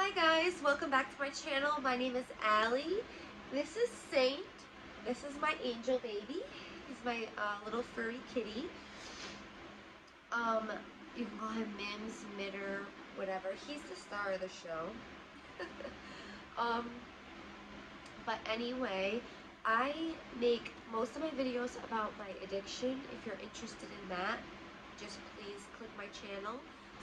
Hi guys, welcome back to my channel. My name is Allie. This is Saint. This is my angel baby. He's my little furry kitty. You can call him Mims, Mitter, whatever. He's the star of the show. But anyway, I make most of my videos about my addiction. If you're interested in that, just please click my channel,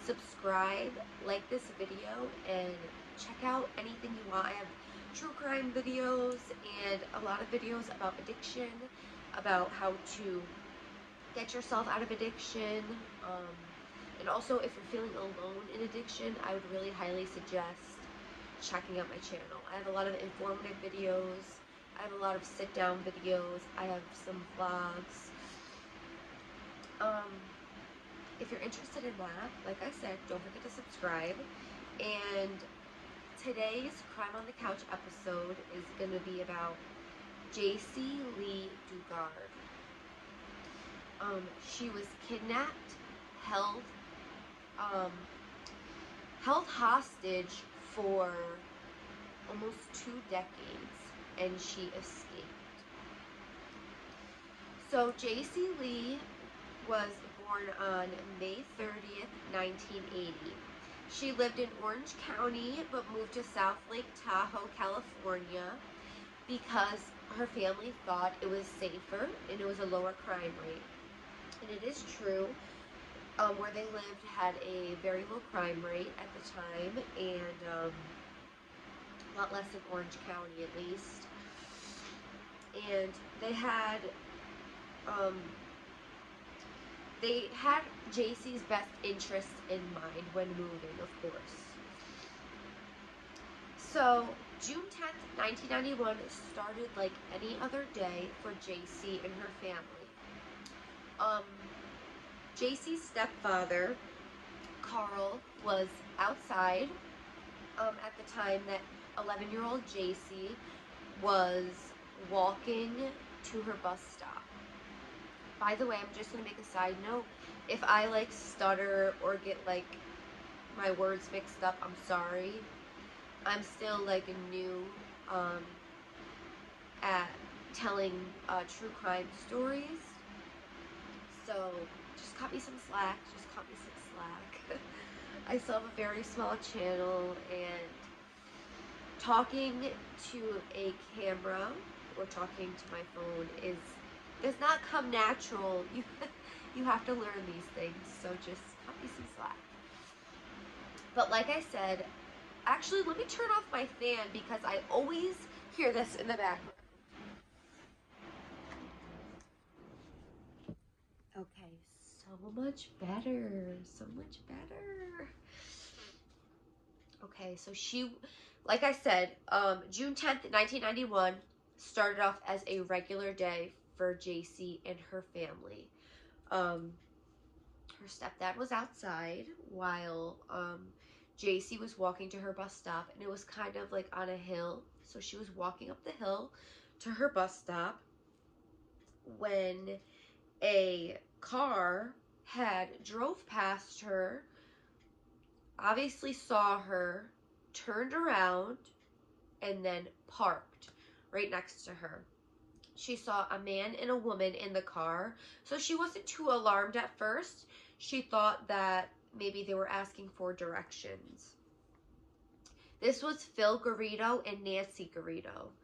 subscribe, like this video, and check out anything you want. I have true crime videos and a lot of videos about addiction, about how to get yourself out of addiction, and also if you're feeling alone in addiction, I would really highly suggest checking out my channel. I have a lot of informative videos, I have a lot of sit-down videos, I have some vlogs. If you're interested in that, like I said, don't forget to subscribe. And today's Crime on the Couch episode is going to be about Jaycee Lee Dugard. She was kidnapped, held hostage for almost 2 decades, and she escaped. So Jaycee Lee was born on May 30th, 1980. She lived in Orange County but moved to South Lake Tahoe, California because her family thought it was safer and it was a lower crime rate. And it is true, where they lived had a very low crime rate at the time, and a lot less in Orange County at least. And they had Jaycee's best interests in mind when moving, of course. So, June 10th, 1991 started like any other day for Jaycee and her family. Jaycee's stepfather, Carl, was outside at the time that 11-year-old Jaycee was walking to her bus stop. By the way, I'm just going to make a side note. If I like stutter or get like my words mixed up, I'm sorry. I'm still like new at telling true crime stories. So just cut me some slack. I still have a very small channel, and talking to a camera or talking to my phone does not come natural. You have to learn these things, so just cut me some slack. But like I said, actually let me turn off my fan because I always hear this in the background. Okay, so much better, Okay, so like I said, June 10th, 1991 started off as a regular day for Jaycee and her family. Her stepdad was outside while Jaycee was walking to her bus stop, and it was kind of like on a hill. So she was walking up the hill to her bus stop when a car drove past her, obviously saw her, turned around, and then parked right next to her. She saw a man and a woman in the car, so she wasn't too alarmed at first. She thought that maybe they were asking for directions. This was Phil Garrido and Nancy Garrido.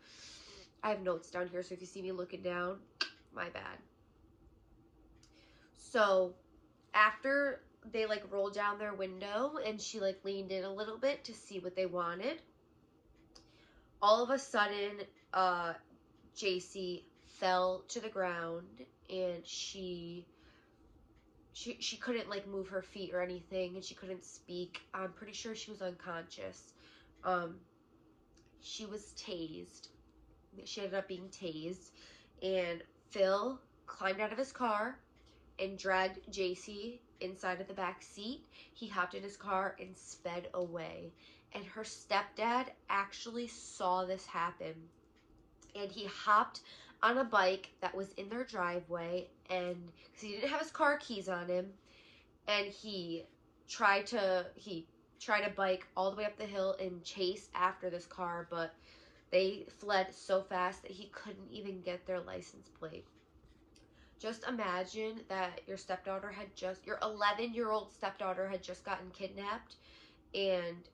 I have notes down here, so if you see me looking down, my bad. So after they like rolled down their window and she like leaned in a little bit to see what they wanted, all of a sudden Jaycee fell to the ground, and she couldn't like move her feet or anything, and she couldn't speak. I'm pretty sure she was unconscious. She was tased. She ended up being tased, and Phil climbed out of his car and dragged Jaycee inside of the back seat. He hopped in his car and sped away. And her stepdad actually saw this happen. And he hopped on a bike that was in their driveway, and because he didn't have his car keys on him, and he try to bike all the way up the hill and chase after this car, but they fled so fast that he couldn't even get their license plate. Just imagine that your 11-year-old stepdaughter had just gotten kidnapped, and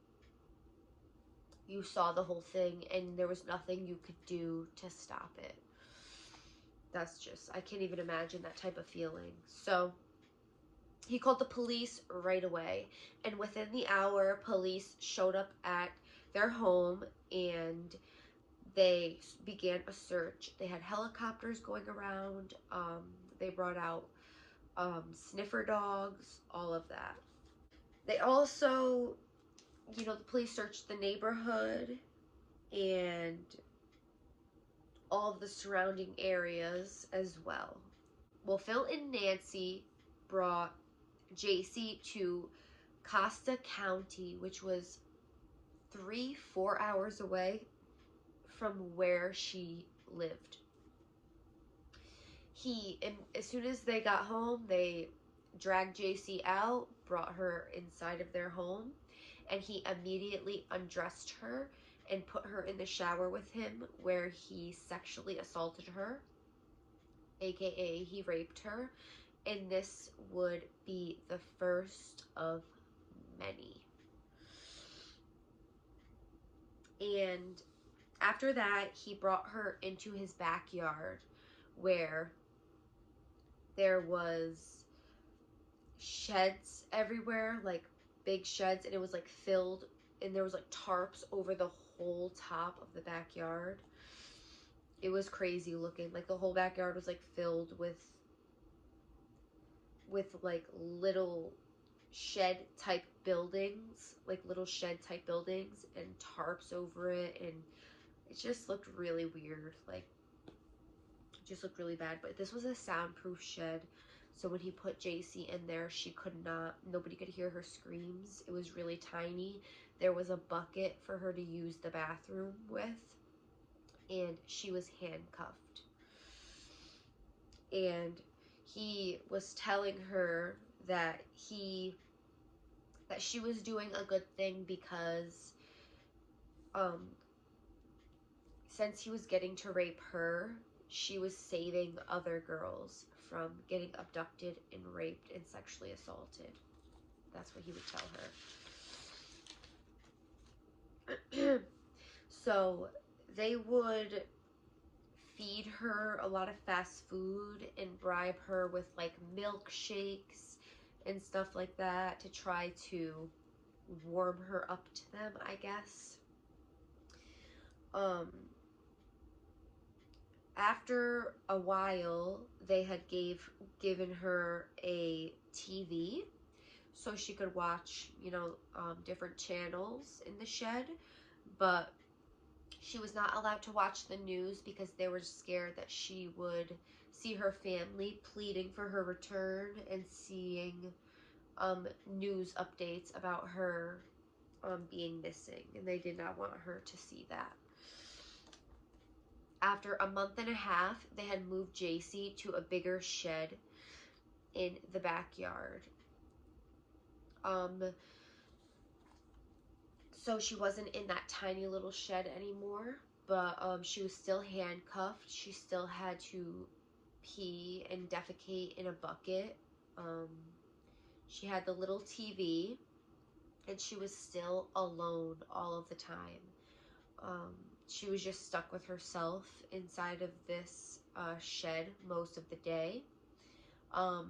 you saw the whole thing and there was nothing you could do to stop it. That's just, I can't even imagine that type of feeling. So he called the police right away, and within the hour, police showed up at their home and they began a search. They had helicopters going around. They brought out sniffer dogs, all of that. They also, you know, the police searched the neighborhood and all of the surrounding areas as well. Well, Phil and Nancy brought Jaycee to Costa County, which was 3-4 hours away from where she lived. As soon as they got home, they dragged Jaycee out, brought her inside of their home, and he immediately undressed her and put her in the shower with him, where he sexually assaulted her, aka he raped her, and this would be the first of many. And after that, he brought her into his backyard, where there was sheds everywhere, like big sheds, and it was like filled, and there was like tarps over the whole top of the backyard. It was crazy looking. Like the whole backyard was like filled with like little shed type buildings, and tarps over it, and it just looked really weird. Like, it just looked really bad. But this was a soundproof shed, so when he put Jaycee in there, nobody could hear her screams. It was really tiny. There was a bucket for her to use the bathroom with, and she was handcuffed. And he was telling her that she was doing a good thing because since he was getting to rape her, she was saving other girls from getting abducted and raped and sexually assaulted. That's what he would tell her. So they would feed her a lot of fast food and bribe her with like milkshakes and stuff like that to try to warm her up to them, I guess. After a while, they had given her a TV so she could watch, you know, different channels in the shed, but she was not allowed to watch the news because they were scared that she would see her family pleading for her return and seeing news updates about her being missing, and they did not want her to see that. After a month and a half, they had moved Jaycee to a bigger shed in the backyard. So she wasn't in that tiny little shed anymore, but she was still handcuffed. She still had to pee and defecate in a bucket. She had the little TV, and she was still alone all of the time. She was just stuck with herself inside of this shed most of the day.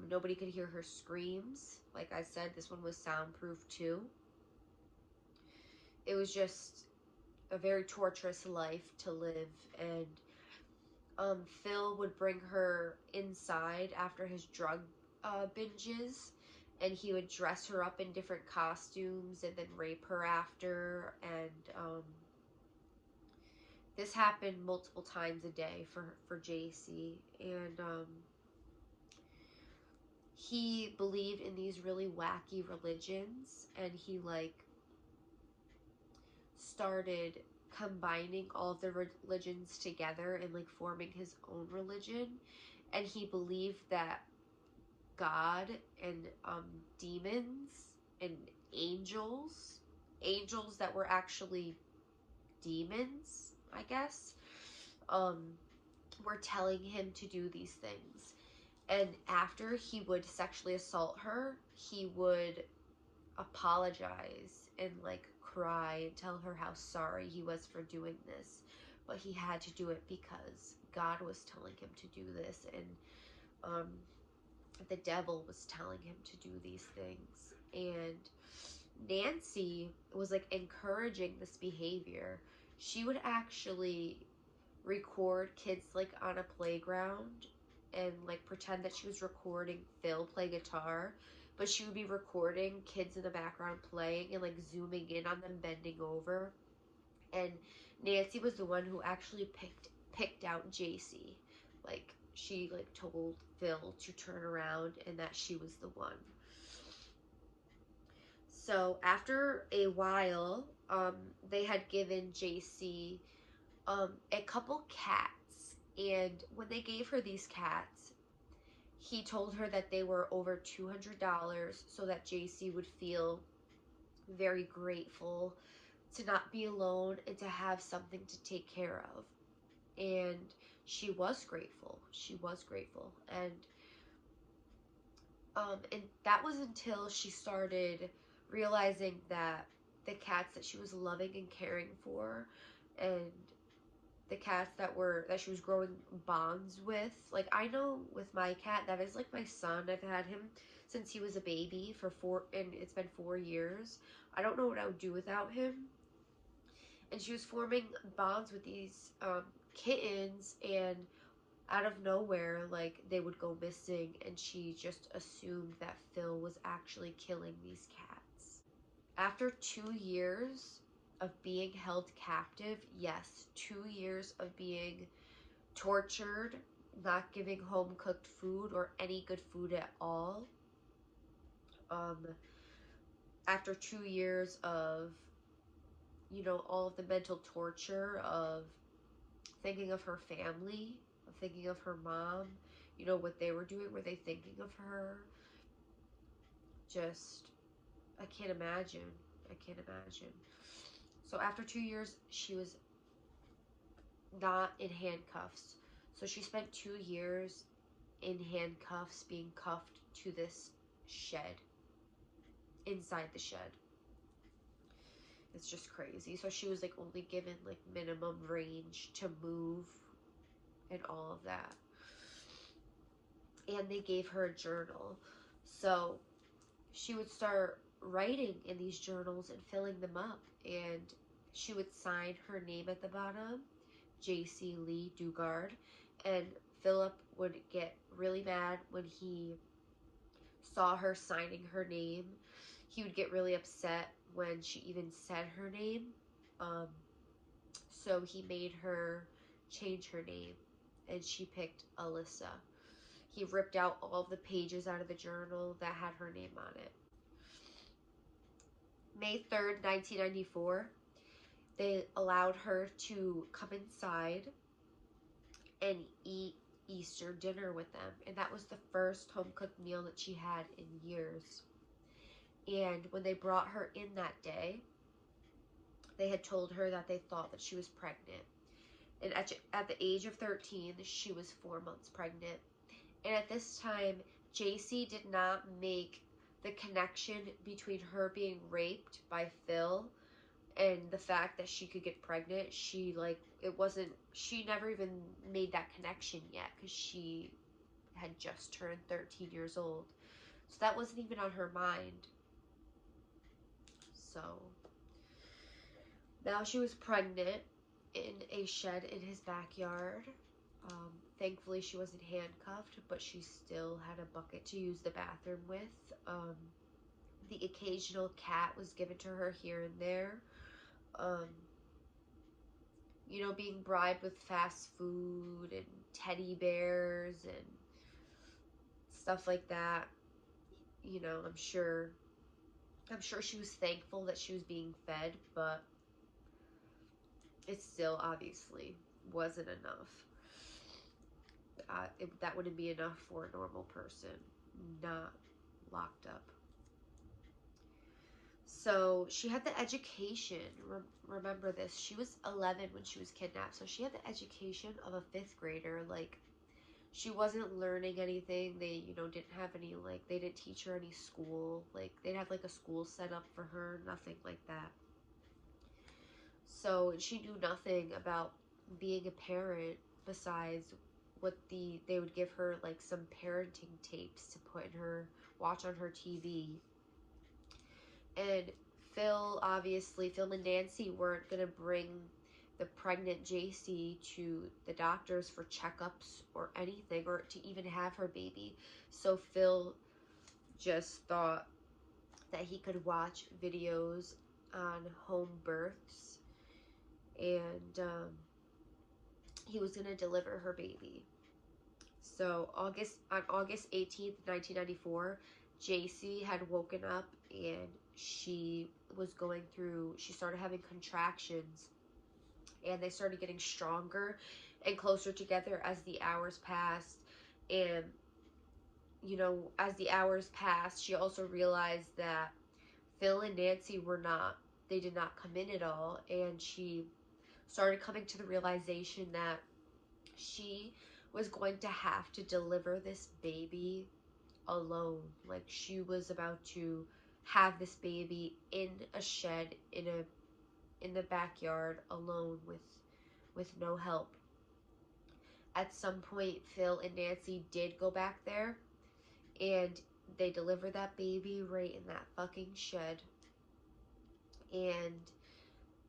Nobody could hear her screams. Like I said, this one was soundproof too. It was just a very torturous life to live, and Phil would bring her inside after his drug binges, and he would dress her up in different costumes and then rape her after, and this happened multiple times a day for Jaycee, and he believed in these really wacky religions, and he like started combining all of the religions together and like forming his own religion, and he believed that God and demons and angels angels that were actually demons, I guess, were telling him to do these things. And after he would sexually assault her, he would apologize and like cry and tell her how sorry he was for doing this. But he had to do it because God was telling him to do this, and the devil was telling him to do these things. And Nancy was like encouraging this behavior. She would actually record kids like on a playground and like pretend that she was recording Phil play guitar, but she would be recording kids in the background playing and like zooming in on them bending over. And Nancy was the one who actually picked out Jaycee. Like she like told Phil to turn around and that she was the one. So after a while, they had given Jaycee a couple cats, and when they gave her these cats, he told her that they were over $200, so that Jaycee would feel very grateful to not be alone and to have something to take care of. And she was grateful. She was grateful. And that was until she started realizing that the cats that she was loving and caring for, and the cats that she was growing bonds with, like I know with my cat, that is like my son. I've had him since he was a baby and it's been 4 years. I don't know what I would do without him. And she was forming bonds with these kittens, and out of nowhere, like, they would go missing, and she just assumed that Phil was actually killing these cats. After 2 years of being held captive, yes, 2 years of being tortured, not giving home-cooked food or any good food at all, after 2 years of, you know, all of the mental torture of thinking of her family, of thinking of her mom, you know, what they were doing, were they thinking of her? Just, I can't imagine. I can't imagine. So after 2 years, she was not in handcuffs. So she spent 2 years in handcuffs, being cuffed to this shed, inside the shed. It's just crazy. So she was like only given like minimum range to move and all of that. And they gave her a journal. So she would start writing in these journals and filling them up. And she would sign her name at the bottom, Jaycee Lee Dugard. And Philip would get really mad when he saw her signing her name. He would get really upset when she even said her name. So he made her change her name, and she picked Alyssa. He ripped out all of the pages out of the journal that had her name on it. May 3rd, 1994, they allowed her to come inside and eat Easter dinner with them. And that was the first home-cooked meal that she had in years. And when they brought her in that day, they had told her that they thought that she was pregnant. And at the age of 13, she was 4 months pregnant. And at this time, Jaycee did not make the connection between her being raped by Phil and the fact that she could get pregnant. She never even made that connection yet, because she had just turned 13 years old. So that wasn't even on her mind. So now she was pregnant in a shed in his backyard. Thankfully, she wasn't handcuffed, but she still had a bucket to use the bathroom with. The occasional cat was given to her here and there. You know, being bribed with fast food and teddy bears and stuff like that. You know, I'm sure she was thankful that she was being fed, but it still obviously wasn't enough. That wouldn't be enough for a normal person, not locked up. So she had the education. Remember this. She was 11 when she was kidnapped. So she had the education of a 5th grader. Like, she wasn't learning anything. They, you know, didn't have any, like, they didn't teach her any school. Like, they'd have, like, a school set up for her. Nothing like that. So she knew nothing about being a parent besides what they would give her, like, some parenting tapes to put in her, watch on her TV. And Phil and Nancy weren't going to bring the pregnant Jaycee to the doctors for checkups or anything, or to even have her baby. So Phil just thought that he could watch videos on home births, and he was going to deliver her baby. So on August 18th, 1994, Jaycee had woken up and she started having contractions, and they started getting stronger and closer together as the hours passed. And, you know, as the hours passed, she also realized that Phil and Nancy they did not come in at all, and she started coming to the realization that she was going to have to deliver this baby alone. Like, she was about to have this baby in a shed in the backyard alone with no help. At some point, Phil and Nancy did go back there, and they delivered that baby right in that fucking shed. And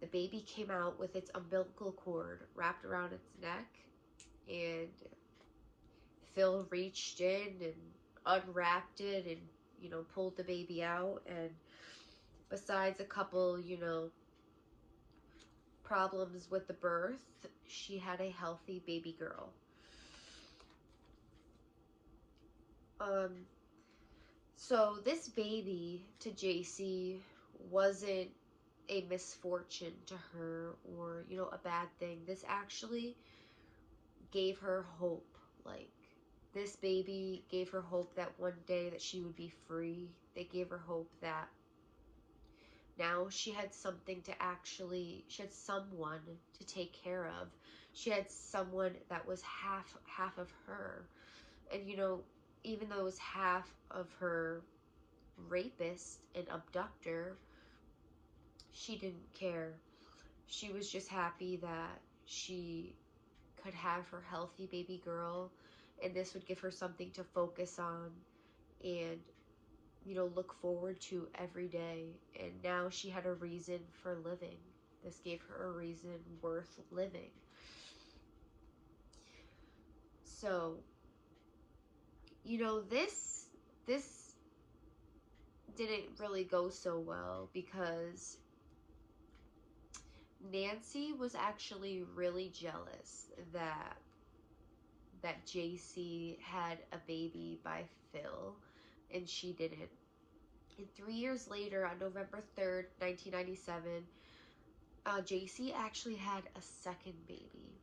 the baby came out with its umbilical cord wrapped around its neck, and Phil reached in and unwrapped it and, you know, pulled the baby out. And besides a couple, you know, problems with the birth, she had a healthy baby girl. So this baby to Jaycee wasn't a misfortune to her, or, you know, a bad thing. This actually gave her hope. Like, this baby gave her hope that one day that she would be free. They gave her hope that now she had something to she had someone to take care of. She had someone that was half of her. And, you know, even though it was half of her rapist and abductor, she didn't care. She was just happy that she could have her healthy baby girl, and this would give her something to focus on and, you know, look forward to every day. And now she had a reason for living. This gave her a reason worth living. So, you know, this didn't really go so well, because Nancy was actually really jealous that Jaycee had a baby by Phil, and she didn't. And 3 years later, on November 3rd, 1997, Jaycee actually had a second baby.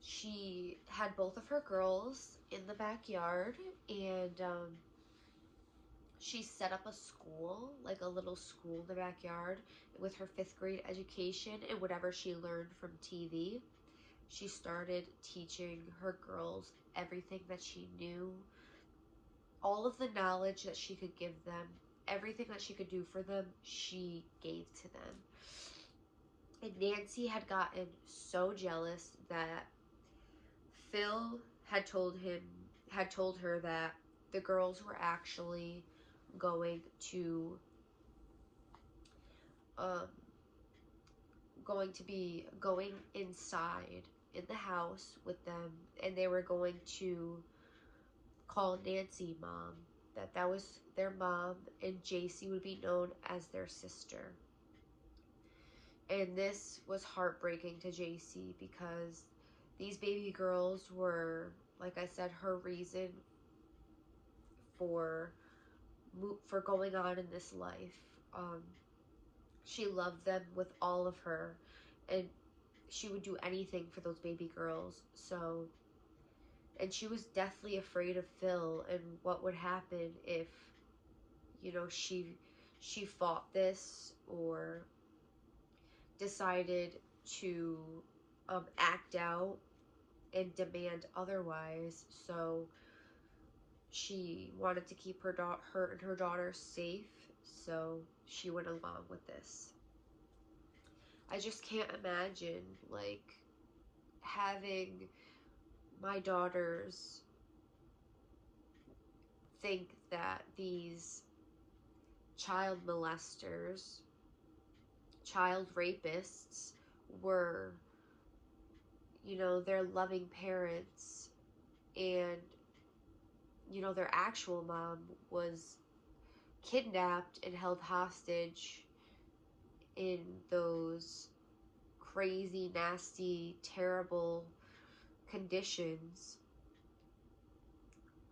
She had both of her girls in the backyard, and she set up a school, like a little school in the backyard, with her 5th grade education and whatever she learned from TV. She started teaching her girls everything that she knew, all of the knowledge that she could give them, everything that she could do for them, she gave to them. And Nancy had gotten so jealous that Phil had told her that the girls were actually going to be going inside in the house with them, and they were going to call Nancy mom, that was their mom, and Jaycee would be known as their sister. And this was heartbreaking to Jaycee, because these baby girls were, like I said, her reason for going on in this life. She loved them with all of her, and she would do anything for those baby girls. So, and she was deathly afraid of Phil and what would happen if, you know, she she fought this or decided to act out and demand otherwise. So she wanted to keep her and her daughter safe, so she went along with this. I just can't imagine, like, having my daughters think that these child molesters, child rapists were, you know, their loving parents, and, you know, their actual mom was kidnapped and held hostage in those crazy, nasty, terrible conditions.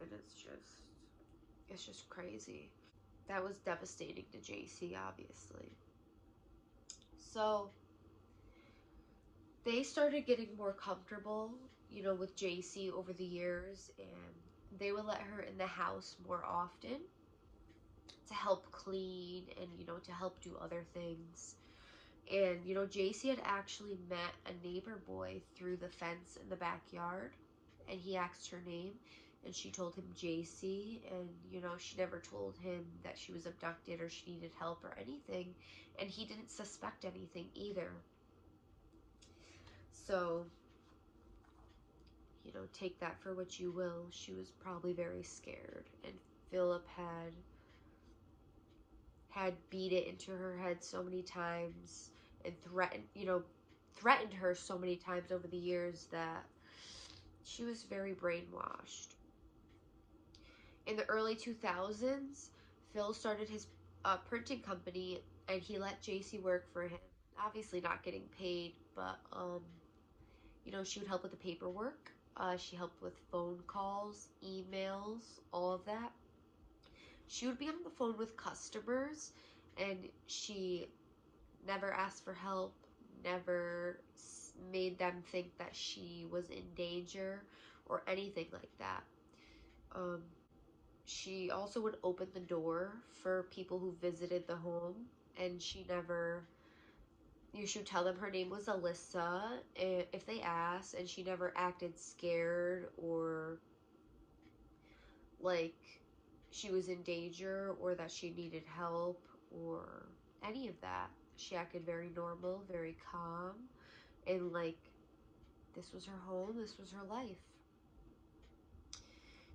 And it's just crazy. That was devastating to Jaycee, obviously. So they started getting more comfortable, you know, with Jaycee over the years, and they would let her in the house more often to help clean and, you know, to help do other things. And, you know, Jaycee had actually met a neighbor boy through the fence in the backyard, and he asked her name, and she told him Jaycee, and, you know, she never told him that she was abducted or she needed help or anything, and he didn't suspect anything either. So, you know, take that for what you will. She was probably very scared, and Philip had beat it into her head so many times and threatened her so many times over the years that she was very brainwashed. In the early 2000s, Phil started his printing company, and he let Jaycee work for him. Obviously not getting paid, but you know, she would help with the paperwork. She helped with phone calls, emails, all of that. She would be on the phone with customers, and she never asked for help, never made them think that she was in danger or anything like that. She also would open the door for people who visited the home, and she never, you should tell them her name was Alyssa if they asked, and she never acted scared or like she was in danger or that she needed help or any of that. She acted very normal, very calm, and like this was her home, this was her life.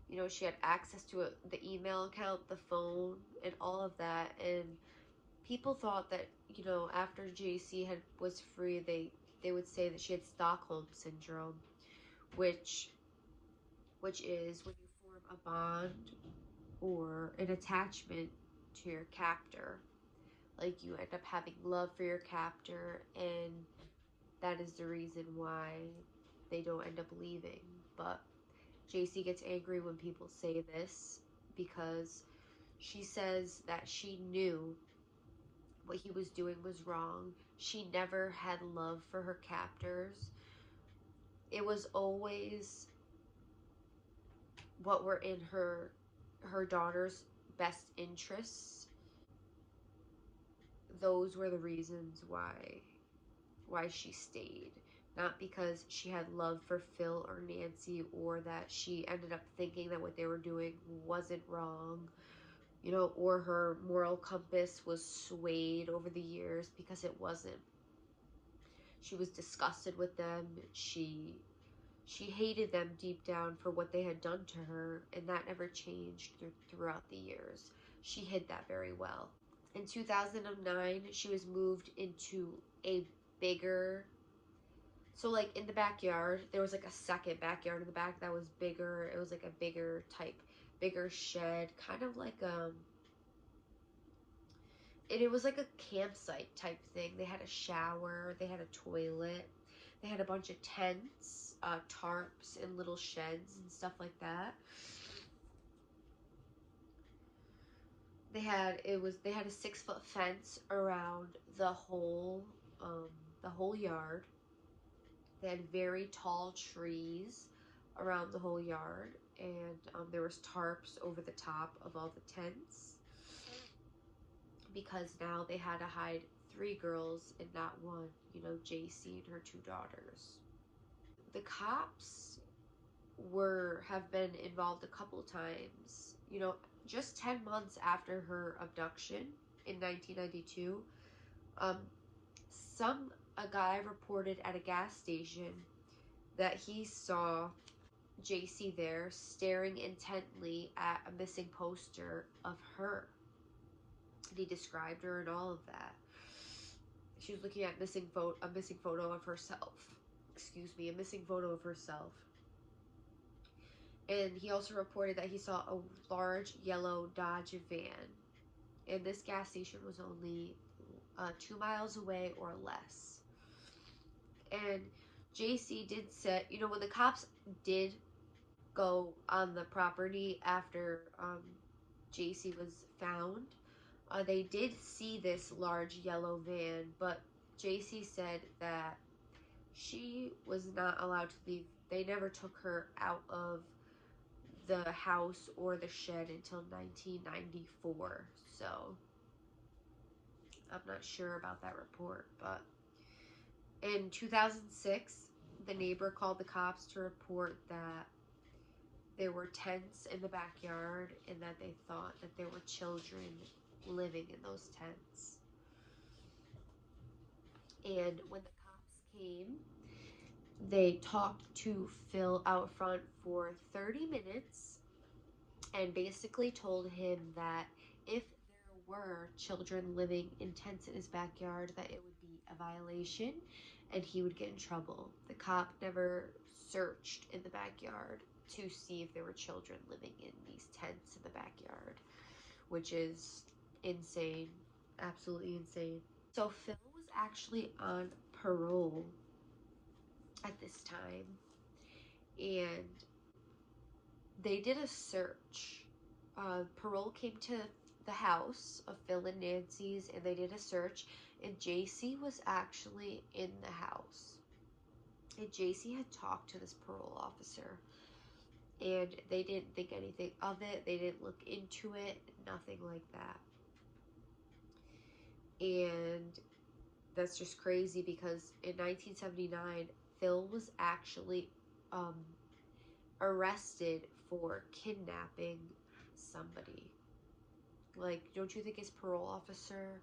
You know, she had access to the email account, the phone, and all of that. And people thought that, you know, after Jaycee was free, they would say that she had Stockholm syndrome, which is when you form a bond or an attachment to your captor. Like, you end up having love for your captor, and that is the reason why they don't end up leaving. But Jaycee gets angry when people say this because she says that she knew what he was doing was wrong. She never had love for her captors. It was always what were in her daughter's best interests. Those were the reasons why she stayed. Not because she had love for Phil or Nancy, or that she ended up thinking that what they were doing wasn't wrong, you know, or her moral compass was swayed over the years, because it wasn't. She was disgusted with them. She hated them deep down for what they had done to her, and that never changed throughout the years. She hid that very well. In 2009, she was moved into a bigger, so like in the backyard, there was like a second backyard in the back that was bigger. It was like a bigger shed, kind of like it was like a campsite type thing. They had a shower, they had a toilet, they had a bunch of tents, tarps, and little sheds and stuff like that. They had a 6-foot fence around the whole yard. They had very tall trees around the whole yard, and there was tarps over the top of all the tents. because now they had to hide 3 girls and not one, you know, Jaycee and her 2 daughters. The cops have been involved a couple times. You know, just 10 months after her abduction in 1992, um, a guy reported at a gas station that he saw Jaycee there staring intently at a missing poster of her. And he described her and all of that. She was looking at a missing photo of herself. Excuse me, a missing photo of herself. And he also reported that he saw a large yellow Dodge van. And this gas station was only 2 miles away or less. And Jaycee did say, you know, when the cops did go on the property after Jaycee was found, they did see this large yellow van, but Jaycee said that she was not allowed to leave. They never took her out of the house or the shed until 1994. So I'm not sure about that report, but in 2006, the neighbor called the cops to report that there were tents in the backyard and that they thought that there were children living in those tents. And when the cops came, they talked to Phil out front for 30 minutes and basically told him that if there were children living in tents in his backyard, that it would be a violation and he would get in trouble. The cop never searched in the backyard to see if there were children living in these tents in the backyard, which is insane, absolutely insane. So Phil was actually on parole at this time, and they did a search. Parole came to the house of Phil and Nancy's, and they did a search, and Jaycee was actually in the house. And Jaycee had talked to this parole officer, and they didn't think anything of it. They didn't look into it, nothing like that. And that's just crazy because in 1979, Phil was actually arrested for kidnapping somebody. Like, don't you think his parole officer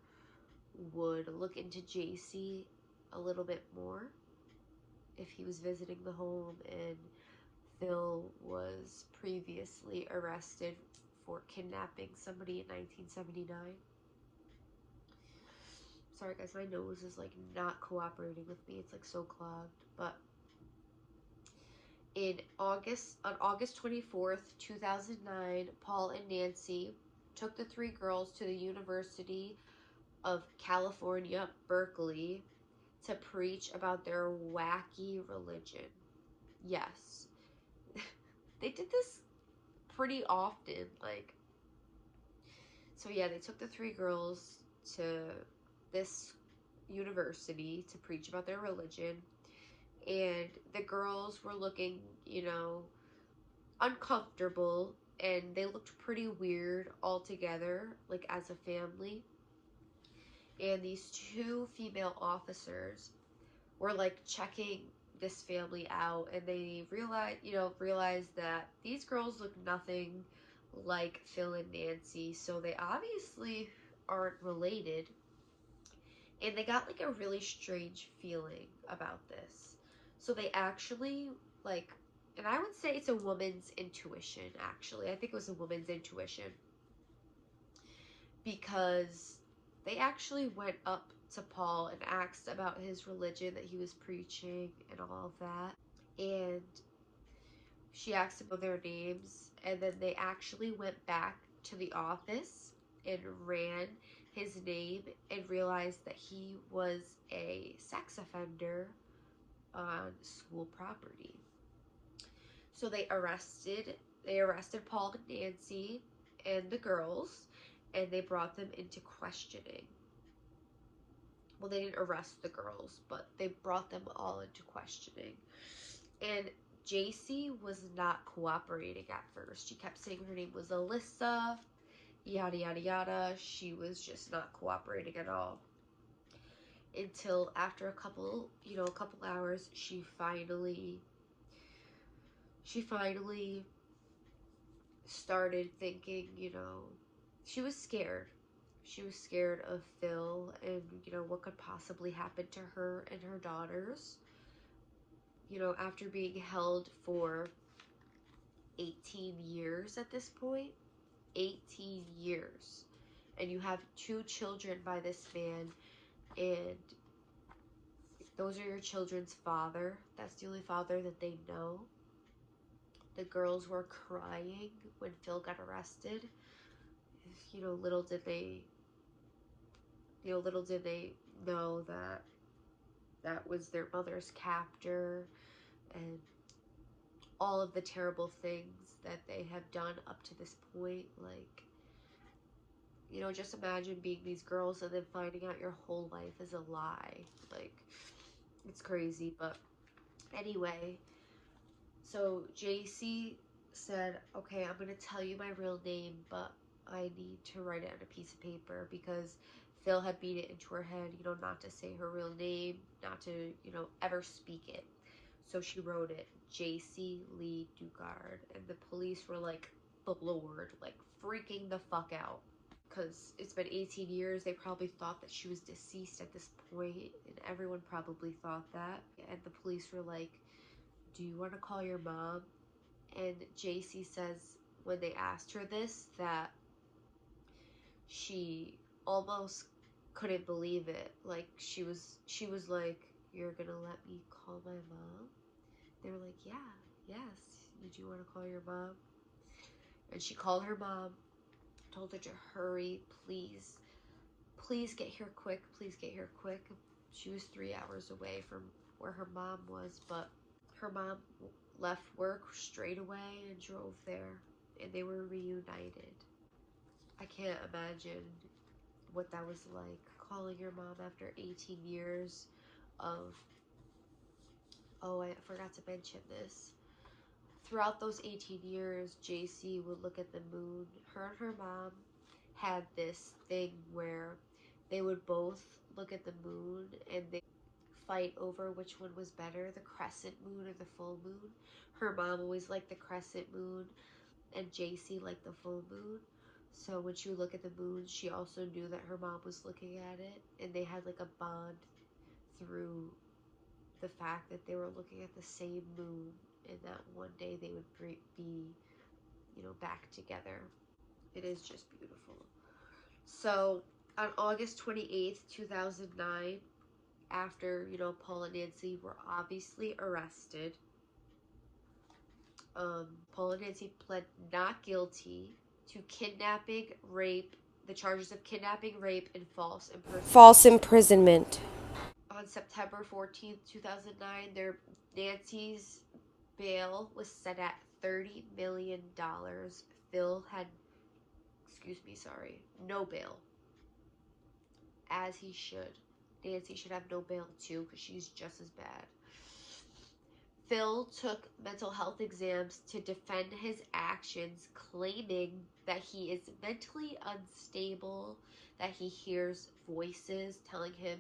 would look into Jaycee a little bit more if he was visiting the home and Phil was previously arrested for kidnapping somebody in 1979? Sorry guys, my nose is like not cooperating with me. It's like so clogged. But on August 24th, 2009, Paul and Nancy took the 3 girls to the University of California, Berkeley, to preach about their wacky religion. Yes. They did this pretty often, like. So yeah, they took the 3 girls to this university to preach about their religion, and the girls were looking, you know, uncomfortable, and they looked pretty weird all together, like as a family. And these 2 female officers were like checking this family out, and they realized that these girls look nothing like Phil and Nancy, so they obviously aren't related. And they got like a really strange feeling about this. So they actually, like, and I would say it's a woman's intuition, actually. I think it was a woman's intuition. Because they actually went up to Paul and asked about his religion that he was preaching and all of that. And she asked about their names. And then they actually went back to the office and ran his name and realized that he was a sex offender on school property. So they arrested Paul and Nancy and the girls, and they brought them into questioning. Well, they didn't arrest the girls, but they brought them all into questioning. And Jaycee was not cooperating at first. She kept saying her name was Alyssa. yada yada yada. She was just not cooperating at all. Until after a couple hours, she finally started thinking, she was scared. She was scared of Phil and, what could possibly happen to her and her daughters. After being held for 18 years at this point. 18 years. And you have 2 children by this man, and those are your children's father. That's the only father that they know. The girls were crying when Phil got arrested. Little did they, little did they know that that was their mother's captor, and all of the terrible things that they have done up to this point. Like, just imagine being these girls and then finding out your whole life is a lie. Like, it's crazy. But anyway, so Jaycee said, okay, I'm going to tell you my real name, but I need to write it on a piece of paper, because Phil had beat it into her head, not to say her real name, not to, ever speak it. So she wrote it, Jaycee Lee Dugard, and the police were like floored, like freaking the fuck out, because it's been 18 years. They probably thought that she was deceased at this point, and everyone probably thought that. And the police were like, do you want to call your mom? And Jaycee says, when they asked her this, that she almost couldn't believe it. Like, she was like, you're gonna let me call my mom? They were like, yeah, yes, you do want to call your mom? And she called her mom, told her to hurry, please get here quick, please get here quick. She was 3 hours away from where her mom was, but her mom left work straight away and drove there, and they were reunited. I can't imagine what that was like, calling your mom after 18 years of, oh, I forgot to mention this. Throughout those 18 years, Jaycee would look at the moon. Her and her mom had this thing where they would both look at the moon and they fight over which one was better, the crescent moon or the full moon. Her mom always liked the crescent moon, and Jaycee liked the full moon. So when she would look at the moon, she also knew that her mom was looking at it, and they had like a bond through the fact that they were looking at the same moon, and that one day they would be, back together. It is just beautiful. So on August 28th, 2009, after, Paul and Nancy were obviously arrested, Paul and Nancy pled not guilty to kidnapping, rape, the charges of kidnapping, rape, and false imprisonment. On September 14th, 2009, Nancy's bail was set at $30 million. Phil had, no bail, as he should. Nancy should have no bail too, because she's just as bad. Phil took mental health exams to defend his actions, claiming that he is mentally unstable, that he hears voices telling him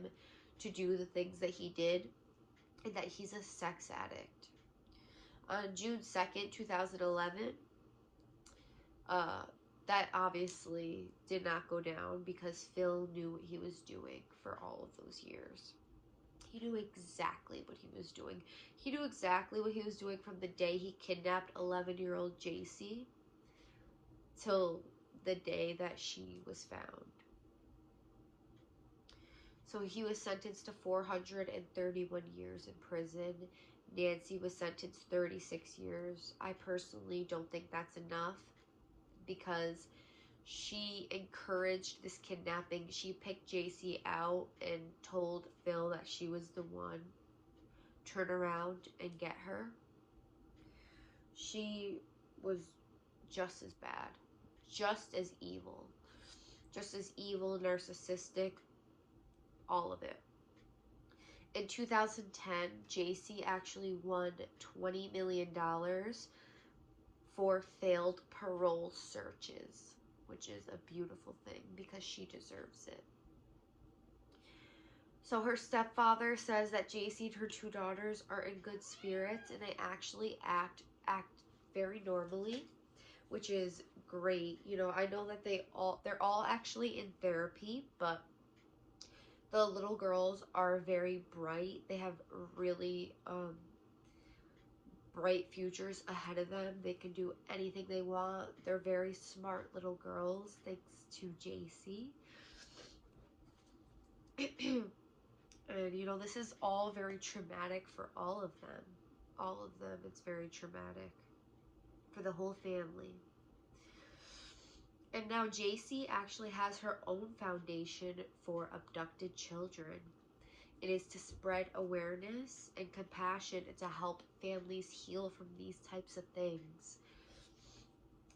to do the things that he did, and that he's a sex addict. On June 2nd, 2011, that obviously did not go down, because Phil knew what he was doing for all of those years. He knew exactly what he was doing. He knew exactly what he was doing from the day he kidnapped 11-year-old Jaycee till the day that she was found. So he was sentenced to 431 years in prison. Nancy was sentenced 36 years. I personally don't think that's enough, because she encouraged this kidnapping. She picked Jaycee out and told Phil that she was the one. Turn around and get her. She was just as bad, just as evil, narcissistic, all of it. In 2010, Jaycee actually won $20 million for failed parole searches. which is a beautiful thing because she deserves it. So her stepfather says that Jaycee and her 2 daughters are in good spirits and they actually act very normally, which is great. You know, I know that they're all actually in therapy, but the little girls are very bright. They have really bright futures ahead of them. They can do anything they want. They're very smart little girls, thanks to Jaycee. And, you know, this is all very traumatic for all of them. All of them, it's very traumatic for the whole family. And now Jaycee actually has her own foundation for abducted children. It is to spread awareness and compassion and to help families heal from these types of things.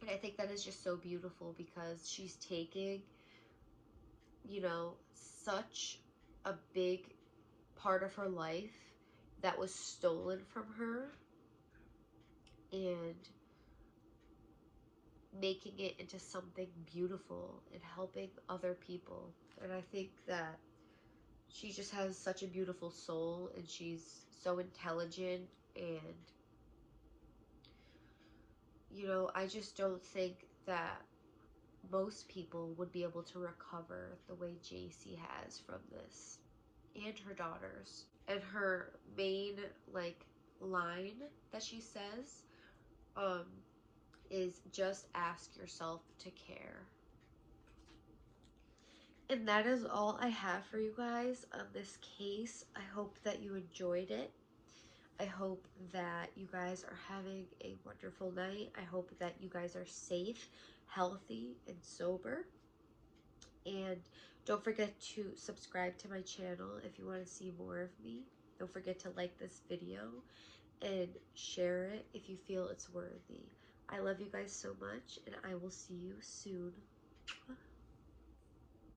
And I think that is just so beautiful because she's taking, you know, such a big part of her life that was stolen from her and making it into something beautiful and helping other people. And I think that she just has such a beautiful soul and she's so intelligent, and you know, I just don't think that most people would be able to recover the way Jaycee has from this, and her daughters. And her main like line that she says is just ask yourself to care. And that is all I have for you guys on this case. I hope that you enjoyed it. I hope that you guys are having a wonderful night. I hope that you guys are safe, healthy, and sober. And don't forget to subscribe to my channel if you want to see more of me. Don't forget to like this video and share it if you feel it's worthy. I love you guys so much, and I will see you soon.